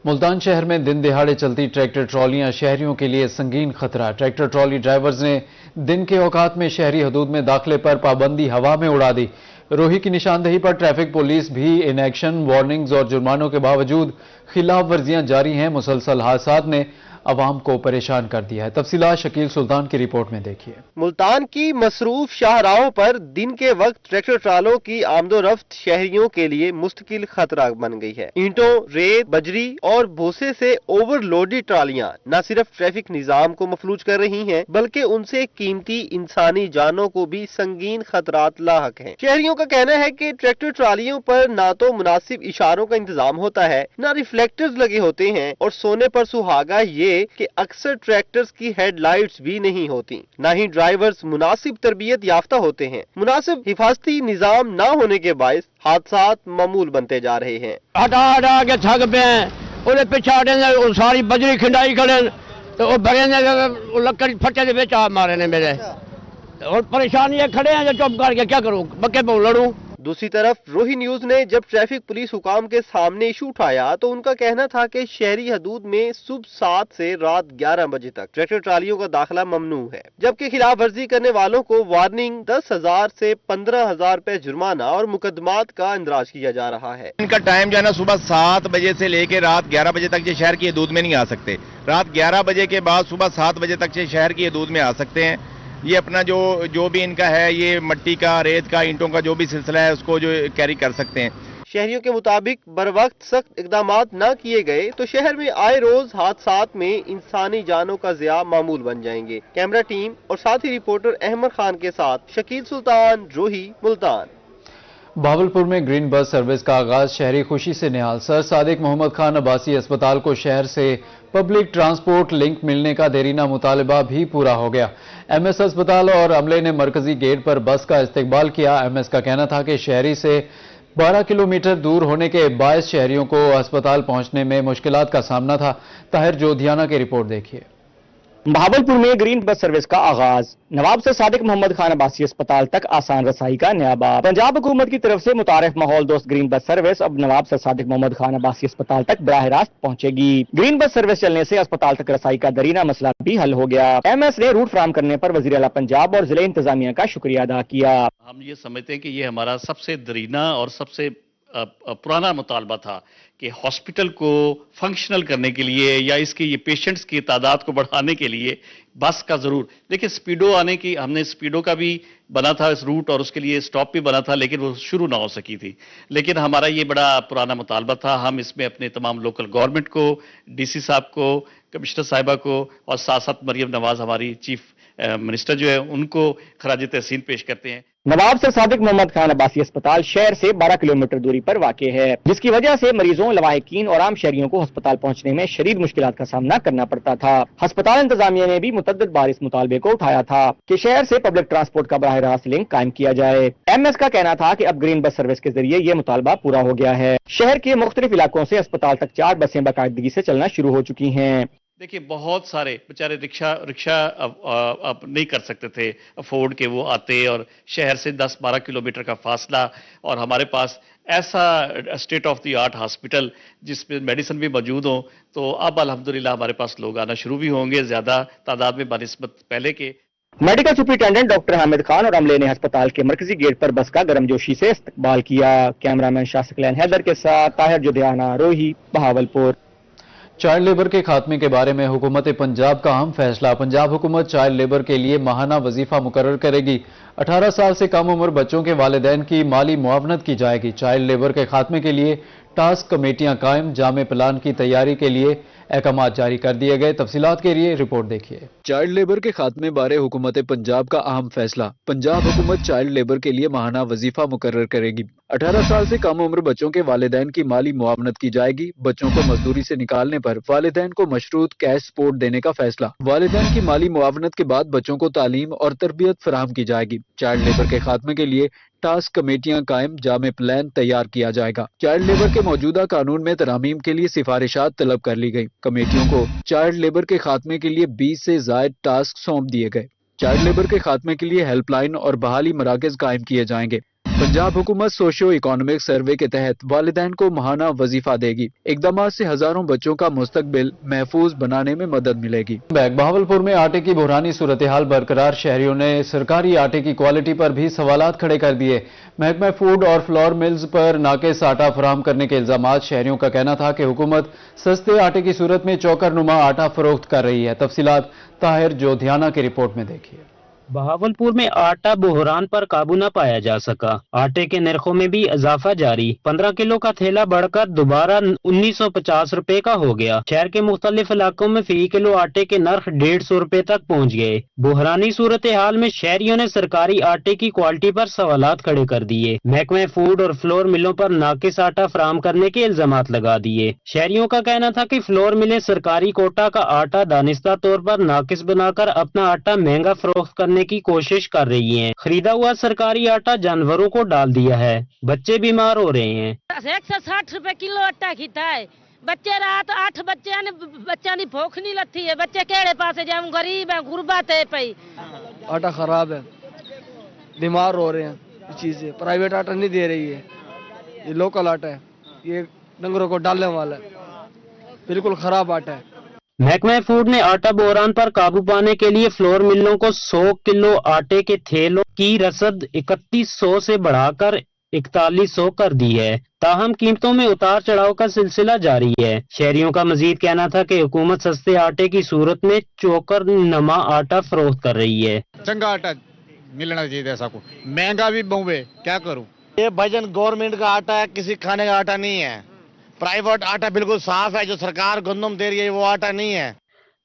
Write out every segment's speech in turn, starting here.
ملتان شہر میں دن دہاڑے چلتی ٹریکٹر ٹرالیاں شہریوں کے لیے سنگین خطرہ۔ ٹریکٹر ٹرالی ڈرائیورز نے دن کے اوقات میں شہری حدود میں داخلے پر پابندی ہوا میں اڑا دی۔ روہی کی نشاندہی پر ٹریفک پولیس بھی ان ایکشن، وارننگز اور جرمانوں کے باوجود خلاف ورزیاں جاری ہیں۔ مسلسل حادثات نے عوام کو پریشان کر دیا ہے۔ تفصیلات شکیل سلطان کی رپورٹ میں دیکھیے۔ ملتان کی مصروف شاہراہوں پر دن کے وقت ٹریکٹر ٹرالوں کی آمد و رفت شہریوں کے لیے مستقل خطرہ بن گئی ہے۔ اینٹوں، ریت، بجری اور بھوسے سے اوور لوڈی ٹرالیاں نہ صرف ٹریفک نظام کو مفلوج کر رہی ہیں بلکہ ان سے قیمتی انسانی جانوں کو بھی سنگین خطرات لاحق ہیں۔ شہریوں کا کہنا ہے کہ ٹریکٹر ٹرالیوں پر نہ تو مناسب اشاروں کا انتظام ہوتا ہے، نہ ریفلیکٹرز لگے ہوتے ہیں، اور سونے پر سہاگا یہ کہ اکثر ٹریکٹرز کی ہیڈ لائٹس بھی نہیں ہوتی، نہ ہی ڈرائیورز مناسب تربیت یافتہ ہوتے ہیں۔ مناسب حفاظتی نظام نہ ہونے کے باعث حادثات معمول بنتے جا رہے ہیں۔ ہٹا کے تھک پے ہیں، انہیں پیچھے ہٹے نے ساری بجری کھنڈائی کھڑے تو بڑے نے لکڑ پھٹے دے وچ مارے نے میرے، اور پریشانی ہے، کھڑے ہیں جو چپ کر کے کیا کروں، بکے پہ لڑوں۔ دوسری طرف روہی نیوز نے جب ٹریفک پولیس حکام کے سامنے ایشو اٹھایا تو ان کا کہنا تھا کہ شہری حدود میں صبح 7 سے رات 11 بجے تک ٹریکٹر ٹرالیوں کا داخلہ ممنوع ہے، جبکہ خلاف ورزی کرنے والوں کو وارننگ، 10,000 سے 15,000 روپے جرمانہ اور مقدمات کا اندراج کیا جا رہا ہے۔ ان کا ٹائم جو ہے نا صبح 7 بجے سے لے کے رات 11 بجے تک یہ شہر کی حدود میں نہیں آ سکتے، رات 11 بجے کے بعد صبح 7 بجے تک یہ شہر کی حدود میں آ سکتے ہیں۔ یہ اپنا جو بھی ان کا ہے، یہ مٹی کا، ریت کا، اینٹوں کا جو بھی سلسلہ ہے اس کو جو کیری کر سکتے ہیں۔ شہریوں کے مطابق بروقت سخت اقدامات نہ کیے گئے تو شہر میں آئے روز حادثات میں انسانی جانوں کا ضیاع معمول بن جائیں گے۔ کیمرہ ٹیم اور ساتھی رپورٹر احمد خان کے ساتھ شکیل سلطان، روہی، ملتان۔ بہاولپور میں گرین بس سروس کا آغاز، شہری خوشی سے نہال۔ سر صادق محمد خان عباسی اسپتال کو شہر سے پبلک ٹرانسپورٹ لنک ملنے کا دیرینہ مطالبہ بھی پورا ہو گیا۔ ایم ایس اسپتال اور عملے نے مرکزی گیٹ پر بس کا استقبال کیا۔ ایم ایس کا کہنا تھا کہ شہری سے 12 کلومیٹر دور ہونے کے باعث شہریوں کو اسپتال پہنچنے میں مشکلات کا سامنا تھا۔ طاہر جودھیانہ کی رپورٹ دیکھیے۔ بہاولپور میں گرین بس سروس کا آغاز، نواب سر صادق محمد خان عباسی اسپتال تک آسان رسائی کا نیا باب۔ پنجاب حکومت کی طرف سے متعارف ماحول دوست گرین بس سروس اب نواب سر صادق محمد خان عباسی اسپتال تک براہ راست پہنچے گی۔ گرین بس سروس چلنے سے اسپتال تک رسائی کا درینہ مسئلہ بھی حل ہو گیا۔ ایم ایس نے روٹ فراہم کرنے پر وزیر اعلیٰ پنجاب اور ضلع انتظامیہ کا شکریہ ادا کیا۔ ہم یہ سمجھتے ہیں کہ یہ ہمارا سب سے درینہ اور سب سے پرانا مطالبہ تھا کہ ہاسپٹل کو فنکشنل کرنے کے لیے یا اس کے یہ پیشنٹس کی تعداد کو بڑھانے کے لیے بس کا ضرور، لیکن سپیڈو آنے کی، ہم نے سپیڈو کا بھی بنا تھا اس روٹ اور اس کے لیے سٹاپ بھی بنا تھا، لیکن وہ شروع نہ ہو سکی تھی۔ لیکن ہمارا یہ بڑا پرانا مطالبہ تھا، ہم اس میں اپنے تمام لوکل گورنمنٹ کو، ڈی سی صاحب کو، کمشنر صاحبہ کو اور ساتھ ساتھ مریم نواز ہماری چیف منسٹر جو ہے ان کو خراج تحسین پیش کرتے ہیں۔ نواب سر صادق محمد خان عباسی اسپتال شہر سے 12 کلومیٹر دوری پر واقع ہے، جس کی وجہ سے مریضوں، لواحقین اور عام شہریوں کو ہسپتال پہنچنے میں شدید مشکلات کا سامنا کرنا پڑتا تھا۔ ہسپتال انتظامیہ نے بھی متعدد بار اس مطالبے کو اٹھایا تھا کہ شہر سے پبلک ٹرانسپورٹ کا براہ راست لنک قائم کیا جائے۔ ایم ایس کا کہنا تھا کہ اب گرین بس سروس کے ذریعے یہ مطالبہ پورا ہو گیا ہے۔ شہر کے مختلف علاقوں سے اسپتال تک 4 بسیں باقاعدگی سے چلنا شروع ہو چکی ہیں۔ دیکھیے بہت سارے بیچارے رکشہ اب نہیں کر سکتے تھے افورڈ کہ وہ آتے، اور شہر سے 10-12 کلومیٹر کا فاصلہ، اور ہمارے پاس ایسا state of the art hospital جس میں میڈیسن بھی موجود ہوں، تو اب الحمدللہ ہمارے پاس لوگ آنا شروع بھی ہوں گے زیادہ تعداد میں بنسبت پہلے کے۔ Medical superintendent doctor Hamid Khan اور عملے نے ہسپتال کے مرکزی گیٹ پر بس کا گرم جوشی سے استقبال کیا۔ کیمرامین شاہ سکلین حیدر کے ساتھ طاہر جودھیانہ، روہی، بہاولپور۔ چائلڈ لیبر کے خاتمے کے بارے میں حکومت پنجاب کا اہم فیصلہ، پنجاب حکومت چائلڈ لیبر کے لیے ماہانہ وظیفہ مقرر کرے گی۔ 18 سال سے کم عمر بچوں کے والدین کی مالی معاونت کی جائے گی۔ چائلڈ لیبر کے خاتمے کے لیے ٹاسک کمیٹیاں قائم، جامع پلان کی تیاری کے لیے احکامات جاری کر دیے گئے۔ تفصیلات کے لیے رپورٹ دیکھیے۔ چائلڈ لیبر کے خاتمے بارے حکومت پنجاب کا اہم فیصلہ، پنجاب حکومت چائلڈ لیبر کے لیے ماہانہ وظیفہ مقرر کرے گی۔ 18 سال سے کم عمر بچوں کے والدین کی مالی معاونت کی جائے گی۔ بچوں کو مزدوری سے نکالنے پر والدین کو مشروط کیش سپورٹ دینے کا فیصلہ۔ والدین کی مالی معاونت کے بعد بچوں کو تعلیم اور تربیت فراہم کی جائے گی۔ چائلڈ لیبر کے خاتمے کے لیے ٹاسک کمیٹیاں قائم، جامع پلان تیار کیا جائے گا۔ چائلڈ لیبر کے موجودہ قانون میں ترامیم کے لیے سفارشات طلب کر لی گئی۔ کمیٹیوں کو چائلڈ لیبر کے خاتمے کے لیے 20 سے زائد ٹاسک سونپ دیے گئے۔ چائلڈ لیبر کے خاتمے کے لیے ہیلپ لائن اور بحالی مراکز قائم کیے جائیں گے۔ पंजाब हुकूमत सोशियो इकोनॉमिक सर्वे के तहत वालिदैन को माहाना वजीफा देगी। इकदामात से हजारों बच्चों का मुस्तकबिल महफूज बनाने में मदद मिलेगी। बहावलपुर में आटे की बुरहानी सूरत हाल बरकरार, शहरियों ने सरकारी आटे की क्वालिटी पर भी सवालात खड़े कर दिए। महकमा फूड और फ्लोर मिल्स पर नाकिस आटा फराहम करने के इल्जामात। शहरियों का कहना था कि हुकूमत सस्ते आटे की सूरत में चौकरनुमा आटा फरोख्त कर रही है। तफसीलात ताहिर जोधियाना की रिपोर्ट में देखिए। बहावलपुर में आटा बहरान पर काबू न पाया जा सका। आटे के नरखों में भी इजाफा जारी। 15 किलो का थैला बढ़कर दोबारा 1950 रुपए का हो गया। शहर के मुख्तलिफ इलाकों में फी किलो आटे के नर्ख 150 रुपए तक पहुँच गए। बहरानी सूरत हाल में शहरियों ने सरकारी आटे की क्वालिटी पर सवालात खड़े कर दिए। महकमे फूड और फ्लोर मिलों पर नाकिस आटा फराहम करने के इल्जामात लगा दिए। शहरियों का कहना था कि फ्लोर मिलें सरकारी कोटा का आटा दानिस्ता तौर पर नाकिस बनाकर अपना आटा महंगा फरोख्त करने की कोशिश कर रही हैं। खरीदा हुआ सरकारी आटा जानवरों को डाल दिया है। बच्चे बीमार हो रहे हैं। 160 रुपए किलो आटा खीता है। बच्चे रात 8 बच्चा ने भूख नहीं लगती है। बच्चे केड़े पास जाए, हम गरीब है, गुर्बत है पई। आटा खराब है, बीमार हो रहे हैं। इस चीज से प्राइवेट आटा नहीं दे रही है, ये लोकल आटा है, ये डंगरों को डालने वाला है, बिल्कुल खराब आटा है। महकमा फूड ने आटा बहरान पर काबू पाने के लिए फ्लोर मिलों को 100 किलो आटे के थैलों की रसद 3100 से बढ़ाकर 4100 कर दी है। ताहम कीमतों में उतार चढ़ाव का सिलसिला जारी है। शहरियों का मजीद कहना था कि हुकूमत सस्ते आटे की सूरत में चोकर नमा आटा फरोख्त कर रही है। चंगा आटा मिलना चाहिए, ऐसा को महंगा भी बहु है, क्या करूं। ये भजन गवर्नमेंट का आटा है, किसी खाने का आटा नहीं है। प्राइवेट आटा बिल्कुल साफ है, जो सरकार गंदम दे रही है वो आटा नहीं है।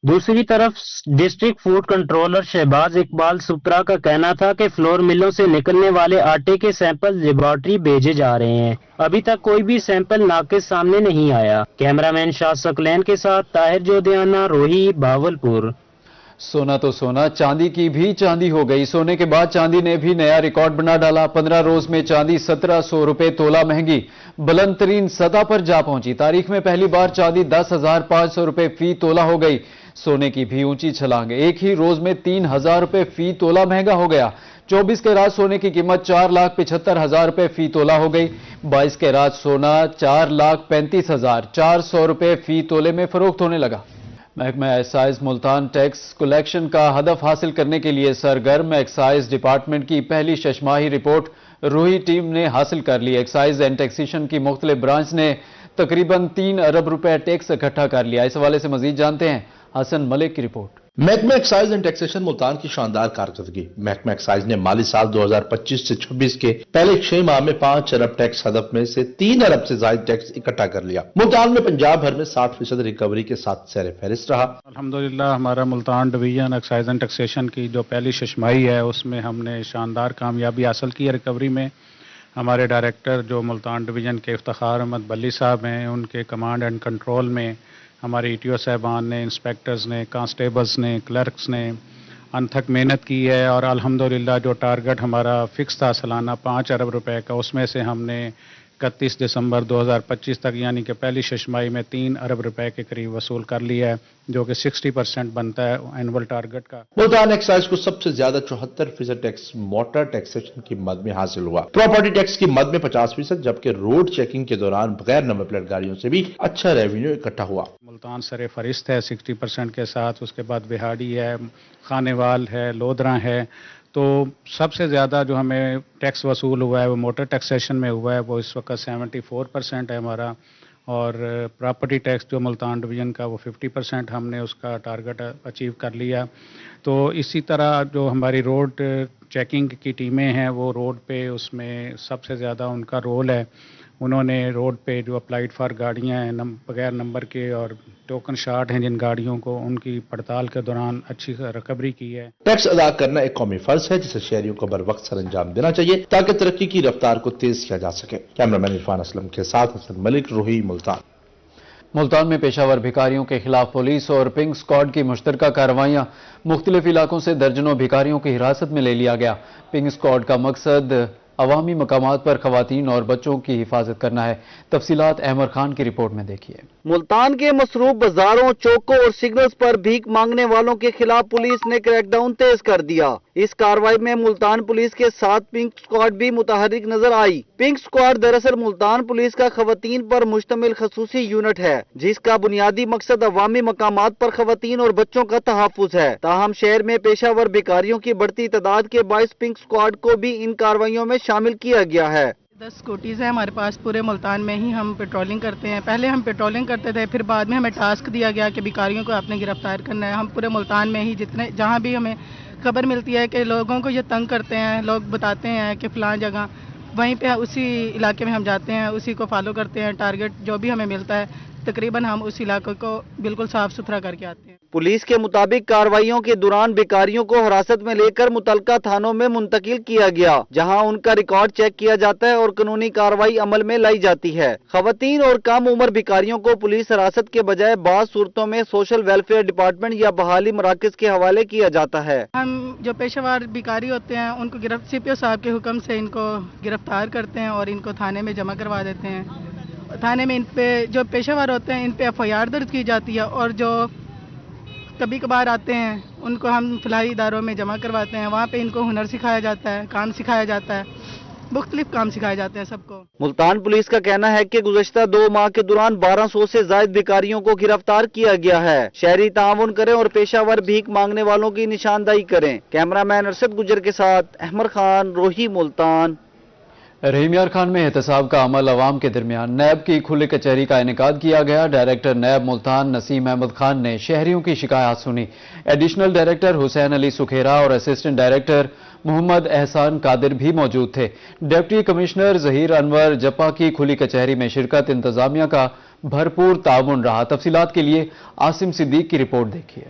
दूसरी तरफ district food controller Shahbaz Iqbal Supra का कहना था कि फ्लोर मिलों से निकलने वाले आटे के सैंपल लेबोरेटरी भेजे जा रहे हैं। अभी तक कोई भी सैंपल नाकिस सामने नहीं आया। कैमरामैन शाह सकलैन के साथ ताहिर जोधियाना, रोही, बहावलपुर। सोना तो सोना, चांदी की भी चांदी हो गई। सोने के बाद चांदी ने भी नया रिकॉर्ड बना डाला। 15 रोज में चांदी 1700 रुपए तोला महंगी बुलंद तरीन सतह पर जा पहुंची। तारीख में पहली बार चांदी 10,500 रुपए फी तोला हो गई। सोने की भी ऊंची छलांग, एक ही रोज में 3,000 रुपए फी तोला महंगा हो गया। 24 कैरात सोने की कीमत 4,75,000 रुपए फी तोला हो गई। 22 कैरात सोना 4,35,400 रुपए फी तोले में फरोख्त होने लगा। महकमा एक्साइज मुल्तान टैक्स कलेक्शन का हदफ हासिल करने के लिए सरगर्म। एक्साइज डिपार्टमेंट की पहली शशमाही रिपोर्ट रूही टीम ने हासिल कर ली। एक्साइज एंड टैक्सेशन की मुख्तलिफ ब्रांच ने तकरीबन 3 अरब रुपए टैक्स इकट्ठा कर लिया। इस हवाले से मजीद जानते हैं हसन मलिक की रिपोर्ट। महकमा एक्साइज एंड टैक्सेशन मुल्तान की शानदार कारकर्दगी। महकमा एक्साइज ने माली साल 2025 से 26 के पहले 6 माह में 5 अरब टैक्स हदफ में से 3 अरब से ज्यादा टैक्स इकट्ठा कर लिया। मुल्तान में पंजाब भर में 60% रिकवरी के साथ सैर फहरिस्त रहा। अल्हम्दुलिल्लाह हमारा Multan division excise and taxation की जो पहली शशमाही है उसमें हमने शानदार कामयाबी हासिल की है। रिकवरी में हमारे डायरेक्टर जो मुल्तान डिवीजन के इफ्तिखार अहमद बल्ली साहब हैं, उनके कमांड एंड कंट्रोल में हमारे ETO साहबान ने, इंस्पेक्टर्स ने, कांस्टेबल्स ने, क्लर्क्स ने अनथक मेहनत की है और अल्हम्दुलिल्लाह जो टारगेट हमारा फिक्स था सालाना 5 अरब रुपए का, उसमें से हमने 31 दिसंबर 2025 तक यानी कि पहली शशमाही में 3 अरब रुपए के करीब वसूल कर लिया है, जो कि 60% बनता है एनुअल टारगेट का। मुल्तान एक्साइज को सबसे ज्यादा 74% टैक्स मोटर टैक्सेशन की मद में हासिल हुआ। प्रॉपर्टी टैक्स की मद में 50%, जबकि रोड चेकिंग के दौरान बगैर नंबर प्लेट गाड़ियों से भी अच्छा रेवेन्यू इकट्ठा हुआ। मुल्तान सरे फरिश्त है 60% के साथ, उसके बाद बिहाड़ी है, खानेवाल है, लोधरा है। तो सबसे ज़्यादा जो हमें टैक्स वसूल हुआ है वो मोटर टैक्सेशन में हुआ है, वो इस वक्त 74% है हमारा। और प्रॉपर्टी टैक्स जो मुल्तान डिवीज़न का वो 50% हमने उसका टारगेट अचीव कर लिया। तो इसी तरह जो हमारी रोड चेकिंग की टीमें हैं वो रोड पे उसमें सबसे ज़्यादा उनका रोल है। उन्होंने रोड पे जो अप्लाइड फॉर गाड़ियाँ हैं बगैर नंबर के और टोकन शार्ट हैं जिन गाड़ियों को, उनकी पड़ताल के दौरान अच्छी रिकवरी की है। टैक्स अदा करना एक कौमी फर्ज है जिसे शहरियों को बर वक्त सर अंजाम देना चाहिए ताकि तरक्की की रफ्तार को तेज किया जा सके। कैमरामैन इरफान असलम के साथ हसन मलिक, रूही, मुल्तान। मुल्तान में पेशावर भिखारियों के खिलाफ पुलिस और पिंक स्क्वाड की मुश्तरका कार्रवाइयां। मुख्तलिफ इलाकों से दर्जनों भिखारियों की हिरासत में ले लिया गया। पिंक स्क्वाड का मकसद अवामी मकामात पर खवातीन और बच्चों की हिफाजत करना है। तफसीलात अहमद खान की रिपोर्ट में देखिए। मुल्तान के मसरूफ बाजारों, चौकों और सिग्नल्स पर भीख मांगने वालों के खिलाफ पुलिस ने क्रैकडाउन तेज कर दिया। इस कार्रवाई में मुल्तान पुलिस के साथ पिंक स्क्वाड भी मुतहर्रिक नजर आई। पिंक स्क्वाड दरअसल मुल्तान पुलिस का खवातीन पर मुश्तमिल खसूसी यूनिट है, जिसका बुनियादी मकसद अवामी मकामात पर खवातीन और बच्चों का तहफ्फुज है। ताहम शहर में पेशावर भिखारियों की बढ़ती तादाद के बाइस पिंक स्क्वाड को भी इन कार्रवाइयों में शामिल किया गया है। 10 स्कूटीज है हमारे पास, पूरे मुल्तान में ही हम पेट्रोलिंग करते हैं। पहले हम पेट्रोलिंग करते थे, फिर बाद में हमें टास्क दिया गया कि भिखारियों को आपने गिरफ्तार करना है। हम पूरे मुल्तान में ही जितने जहाँ भी हमें खबर मिलती है कि लोगों को ये तंग करते हैं, लोग बताते हैं कि फलां जगह, वहीं पे उसी इलाके में हम जाते हैं, उसी को फॉलो करते हैं। टारगेट जो भी हमें मिलता है तकरीबन हम उस इलाके को बिल्कुल साफ सुथरा करके आते हैं। पुलिस के मुताबिक कार्रवाइयों के दौरान भिखारियों को हिरासत में लेकर मुतलका थानों में मुंतकिल किया गया, जहां उनका रिकॉर्ड चेक किया जाता है और कानूनी कार्रवाई अमल में लाई जाती है। खवातीन और कम उम्र भिखारियों को पुलिस हिरासत के बजाय बाज़ सूरतों में सोशल वेलफेयर डिपार्टमेंट या बहाली मराकज के हवाले किया जाता है। हम जो पेशेवर भिखारी होते हैं उनको CPO साहब के हुक्म से इनको गिरफ्तार करते हैं और इनको थाने में जमा करवा देते हैं। थाने में इन पे जो पेशेवर होते हैं इन पे FIR दर्ज की जाती है और जो कभी कभार आते हैं उनको हम फलाही इदारों में जमा करवाते हैं। वहाँ पे इनको हुनर सिखाया जाता है, काम सिखाया जाता है, मुख्तलिफ काम सिखाए जाते हैं सबको। मुल्तान पुलिस का कहना है कि गुज़श्ता 2 माह के दौरान 1200 से ज्यादा भिखारियों को गिरफ्तार किया गया है। शहरी ताउन करें और पेशावर भीख मांगने वालों की निशानदाही करें। कैमरामैन अरशद गुजर के साथ अहमद खान, रोही, मुल्तान। रहीम यार खान में एहतसाब का अमल अवाम के दरमियान नैब की खुली कचहरी का इनेकाद किया गया। डायरेक्टर नैब मुल्तान नसीम अहमद खान ने शहरियों की शिकायत सुनी। एडिशनल डायरेक्टर हुसैन अली सुखेरा और असिस्टेंट डायरेक्टर मोहम्मद एहसान कादिर भी मौजूद थे। डिप्टी कमिश्नर जहीर अनवर जप्पा की खुली कचहरी में शिरकत इंतजामिया का भरपूर ताउन रहा। तफसीलात के लिए आसिम सिद्दीक की रिपोर्ट देखिए।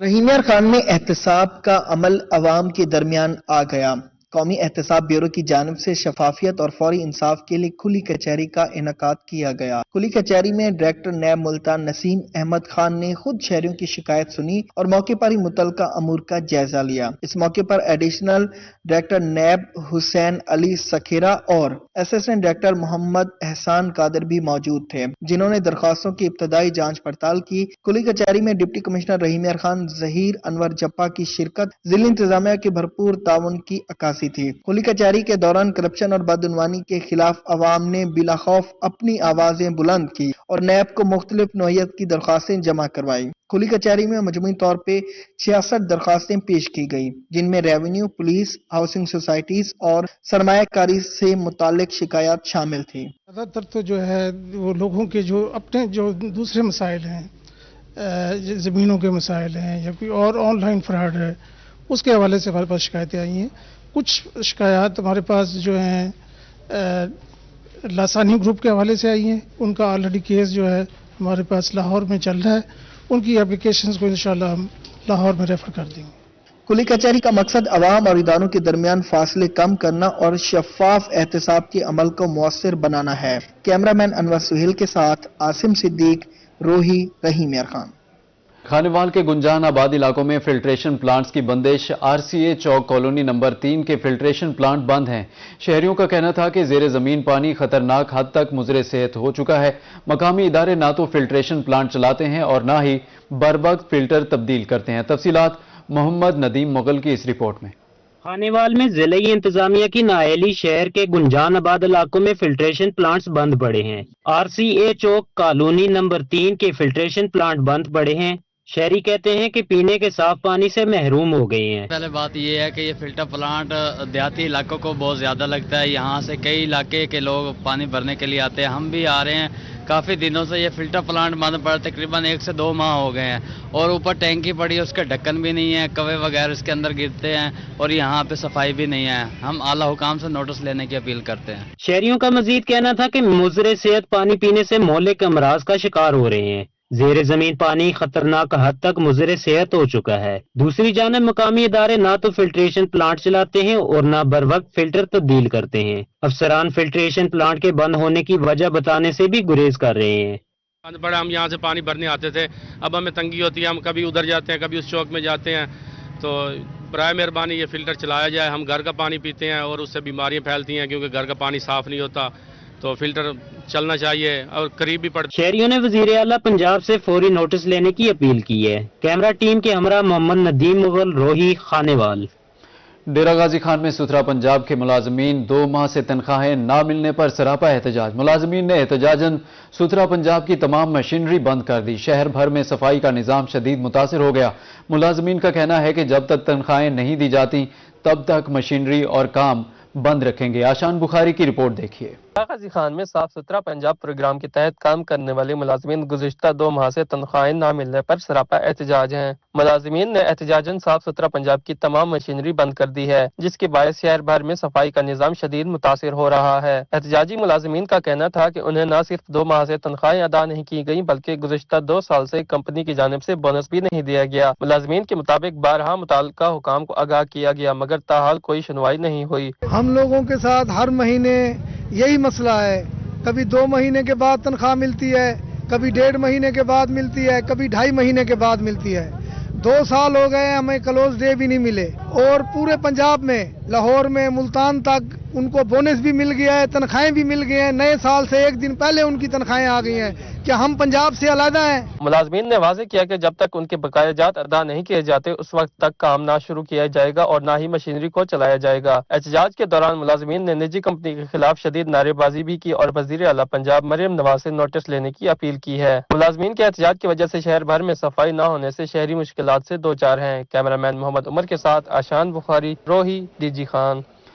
रहीम यार खान में एहतसाब का अमल अवाम के दरमियान आ गया। कौमी एहतसाब ब्यूरो की जानिब से शफाफियत और फौरी इंसाफ के लिए खुली कचहरी का इनकाद किया गया। खुली कचहरी में डायरेक्टर नैब मुल्तान नसीम अहमद खान ने खुद शहरियों की शिकायत सुनी और मौके पर ही मुतलका अमूर का जायजा लिया। इस मौके पर additional director NAB Hussain Ali Sakhera और असिस्टेंट डायरेक्टर मोहम्मद एहसान कादिर भी मौजूद थे, जिन्होंने दरख्वास्तों की इब्तदाई जांच पड़ताल की। खुली कचहरी में डिप्टी कमिश्नर रहीम यार खान, जहीर अनवर जप्पा की शिरकत जिला इंतजामिया के भरपूर ताउन की अक्कासी थी। खुली कचहरी के दौरान करप्शन और बदउनवानी के खिलाफ अवाम ने बिला खौफ अपनी आवाजें बुलंद की और नैब को मुख्तलिफ नौइयत की दरख्वास्तें जमा करवाई। खुली कचहरी में मजमूई तौर पे 66 दरख्वास्तें पेश की गई, जिनमें रेवेन्यू, पुलिस, हाउसिंग सोसाइटीज और सरमायाकारी से मुतालिक शिकायत शामिल थी। ज्यादातर तो जो है वो लोगों के जो अपने जो दूसरे मसाइल हैं, जमीनों के मसाइल हैं या कोई और ऑनलाइन फ्रॉड है, उसके हवाले से हमारे पास शिकायतें आई हैं। कुछ शिकायत हमारे पास जो हैं लासानी ग्रुप के हवाले से आई हैं। उनका ऑलरेडी केस जो है हमारे पास लाहौर में चल रहा है। उनकी एप्लीकेशंस को इंशाल्लाह हम लाहौर में रेफर कर देंगे। खुली कचहरी का मकसद अवाम और इदारों के दरमियान फासले कम करना और शफाफ एहतसाब के अमल को मुअस्सिर बनाना है। कैमरामैन अनवर सुहेल के साथ आसिम सिद्दीक, रोही, रहीम यार खान। खानेवाल के गुंजान आबाद इलाकों में फिल्ट्रेशन प्लांट्स की बंदिश। RCA चौक कॉलोनी नंबर 3 के फिल्ट्रेशन प्लांट बंद हैं। शहरियों का कहना था कि जेर जमीन पानी खतरनाक हद तक मुजरे सेहत हो चुका है। मकामी इदारे ना तो फिल्ट्रेशन प्लांट चलाते हैं और ना ही बरवक्त फिल्टर तब्दील करते हैं। तफसीलात मोहम्मद नदीम मुगल की इस रिपोर्ट में। खानेवाल में जिले इंतजामिया की नाअहली शहर के गुंजान आबाद इलाकों में फिल्ट्रेशन प्लांट्स बंद पड़े हैं। RCA चौक कॉलोनी नंबर 3 के फिल्ट्रेशन प्लांट बंद पड़े हैं। शहरी कहते हैं कि पीने के साफ पानी से महरूम हो गए हैं। पहले बात यह है कि ये फिल्टर प्लांट देहाती इलाकों को बहुत ज़्यादा लगता है। यहाँ से कई इलाके के लोग पानी भरने के लिए आते हैं। हम भी आ रहे हैं। काफ़ी दिनों से ये फिल्टर प्लांट बंद पड़ा, तकरीबन 1 से 2 माह हो गए हैं और ऊपर टैंकी पड़ी है, उसका ढक्कन भी नहीं है, कवे वगैरह इसके अंदर गिरते हैं और यहाँ पे सफाई भी नहीं है। हम आला हुकाम से नोटिस लेने की अपील करते हैं। शहरियों का मजीद कहना था कि मुजरे सेहत पानी पीने से मोहल्ले के अमराज का शिकार हो रहे हैं। जेर जमीन पानी खतरनाक हद तक मुजरे सेहत हो चुका है। दूसरी जानब मकामी इदारे ना तो फिल्ट्रेशन प्लांट चलाते हैं और ना बर वक्त फिल्टर तब्दील करते हैं। अफसरान फिल्ट्रेशन प्लांट के बंद होने की वजह बताने से भी गुरेज कर रहे हैं। बड़ा हम यहाँ से पानी भरने आते थे, अब हमें तंगी होती है, हम कभी उधर जाते हैं, कभी उस चौक में जाते हैं। तो बराए मेहरबानी ये फिल्टर चलाया जाए। हम घर का पानी पीते हैं और उससे बीमारियाँ फैलती हैं क्योंकि घर का पानी साफ नहीं होता, तो फिल्टर चलना चाहिए और करीब भी पड़ता। शहरियों ने वजीर आला पंजाब से फौरी नोटिस लेने की अपील की है। कैमरा टीम के हमरा मोहम्मद नदीम मुगल, रोही, खानेवाल। डेरा गाजी खान में सुथरा पंजाब के मुलाजमीन 2 माह से तनख्वाहें ना मिलने पर सरापा एहतजाज। मुलाजमीन ने एहतजाजन सुथरा पंजाब की तमाम मशीनरी बंद कर दी। शहर भर में सफाई का निजाम शदीद मुतासिर हो गया। मुलाजमीन का कहना है कि जब तक तनख्वाहें नहीं दी जाती तब तक मशीनरी और काम बंद रखेंगे। आशान बुखारी की रिपोर्ट देखिए। गाजी खान में साफ सुथरा पंजाब प्रोग्राम के तहत काम करने वाले मुलाजमीन गुज़िश्ता 2 माह से तनख्वाहें ना मिलने पर सरापा एहतजाज हैं। मुलाजमीन ने एहतजाजन साफ सुथरा पंजाब की तमाम मशीनरी बंद कर दी है, जिसके बायस शहर भर में सफाई का निजाम शदीद मुतासिर हो रहा है। एहतजाजी मुलाजमीन का कहना था कि उन्हें न सिर्फ 2 माह से तनख्वाहें अदा नहीं की गई, बल्कि गुज़िश्ता 2 साल से कंपनी की जानिब से बोनस भी नहीं दिया गया। मुलाजमीन के मुताबिक 12 मुताल्लिका हुकाम को आगाह किया गया, मगर ताहाल कोई सुनवाई नहीं हुई। हम लोगों के साथ हर महीने यही मसला है, कभी 2 महीने के बाद तनख्वाह मिलती है, कभी 1.5 महीने के बाद मिलती है, कभी 2.5 महीने के बाद मिलती है। 2 साल हो गए हमें क्लोज डे भी नहीं मिले, और पूरे पंजाब में लाहौर में मुल्तान तक उनको बोनस भी मिल गया है, तनख्वाहें भी मिल गए हैं। नए साल से 1 दिन पहले उनकी तनख्वाहें आ गई हैं। क्या हम पंजाब से अलहदा हैं? मुलाजमीन ने वाज़ेह किया कि जब तक उनके बकायाजात अदा नहीं किए जाते उस वक्त तक काम ना शुरू किया जाएगा और ना ही मशीनरी को चलाया जाएगा। एहतजाज के दौरान मुलाजमीन ने निजी कंपनी के खिलाफ शदीद नारेबाजी भी की और वज़ीर आला पंजाब मरियम नवाज से नोटिस लेने की अपील की है। मुलाजमीन के एहतजाज की वजह से शहर भर में सफाई न होने से शहरी मुश्किलात से 2 चार हैं। कैमरामैन मोहम्मद उमर के साथ आशान बुखारी, रोही, डीजी खान।